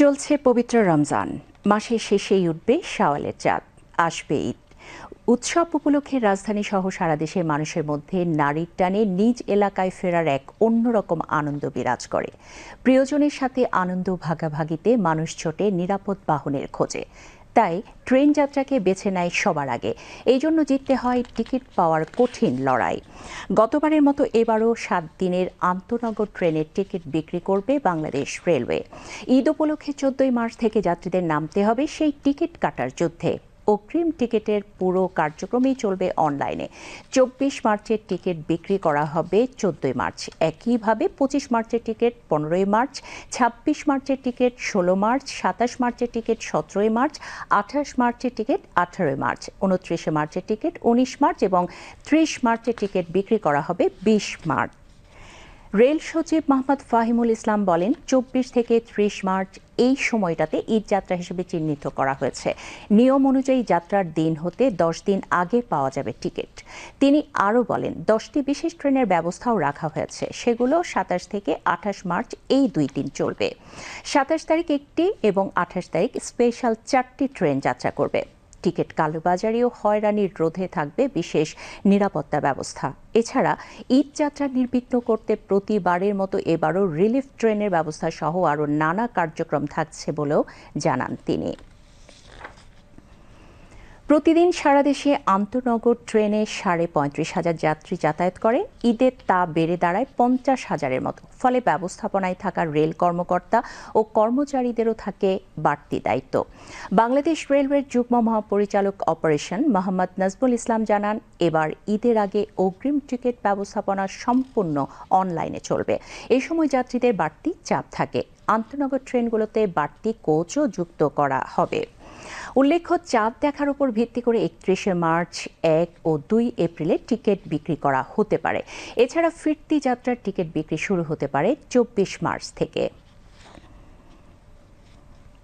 চলছে পবিত্র রমজান মাসের শেষেই উঠবে শাওয়ালের চাঁদ, আসবে ঈদ। উৎসব উপলক্ষে রাজধানী সহ সারা দেশের মানুষের মধ্যে নারীর টানে নিজ এলাকায় ফেরার এক অন্যরকম আনন্দ বিরাজ করে। প্রিয়জনের সাথে আনন্দ ভাগাভাগিতে মানুষ ছোটে নিরাপদ বাহনের খোঁজে। তাই ট্রেন যাত্রাকে বেছে নেয় সবার আগে। এই জন্য জিততে হয় টিকিট পাওয়ার কঠিন লড়াই। গতবারের মতো এবারও 7 দিনের আন্তনগর ট্রেনের টিকিট বিক্রি করবে বাংলাদেশ রেলওয়ে। ঈদ উপলক্ষে 14 মার্চ থেকে যাত্রীদের নামতে হবে সেই টিকিট কাটার যুদ্ধে। অগ্রিম টিকিটের পুরো কার্যক্রমেই চলবে অনলাইনে। 24 মার্চের টিকিট বিক্রি করা হবে 14 মার্চ, একইভাবে 25 মার্চের টিকিট 15 মার্চ, 26 মার্চের টিকিট 16 মার্চ, 27 মার্চের টিকিট 17 মার্চ, 28 মার্চের টিকিট 18 মার্চ, 29 মার্চের টিকিট 19 মার্চ এবং 30 মার্চের টিকিট বিক্রি করা হবে 20 মার্চ। রেল সচিব মোহাম্মদ ফাহিমুল ইসলাম বলেন, 24 থেকে 30 মার্চ এই সময়টাতে ঈদ যাত্রা হিসেবে চিহ্নিত করা হয়েছে। নিয়ম অনুযায়ী যাত্রার দিন হতে 10 দিন আগে পাওয়া যাবে টিকিট। তিনি আরও বলেন, 10টি বিশেষ ট্রেনের ব্যবস্থাও রাখা হয়েছে, সেগুলো 27 থেকে 28 মার্চ এই 2 দিন চলবে। 27 তারিখ একটি এবং 28 তারিখ স্পেশাল 4টি ট্রেন যাত্রা করবে। টিকিট কালোবাজারি ও হয়রানির রোধে থাকবে বিশেষ নিরাপত্তা ব্যবস্থা। এছাড়া ঈদ যাত্রা নির্বিঘ্ন করতে প্রতিবারের মতো এবারও রিলিফ ট্রেনের ব্যবস্থা সহ আরও নানা কার্যক্রম থাকছে বলেও জানান তিনি। প্রতিদিন সারা দেশে আন্তনগর ট্রেনে 35,500 যাত্রী যাতায়াত করে। ঈদে তা বেড়ে দাঁড়ায় 50,000-এর মতো। ফলে ব্যবস্থাপনায় থাকা রেল কর্মকর্তা ও কর্মচারীদেরও থাকে বাড়তি দায়িত্ব। বাংলাদেশ রেলওয়ের যুগ্ম মহাপরিচালক অপারেশন মোহাম্মদ নাজমুল ইসলাম জানান, এবার ঈদের আগে অগ্রিম টিকিট ব্যবস্থাপনা সম্পূর্ণ অনলাইনে চলবে। এই সময় যাত্রীদের বাড়তি চাপ থাকে। আন্তনগর ট্রেনগুলোতে বাড়তি কোচও যুক্ত করা হবে। উল্লেখ্য, চাঁদ দেখার উপর ভিত্তি করে 31 মার্চ, 1 ও 2 এপ্রিলে টিকিট বিক্রি করা হতে পারে। এছাড়া ফিরতি যাত্রার টিকিট বিক্রি শুরু হতে পারে 24 মার্চ থেকে।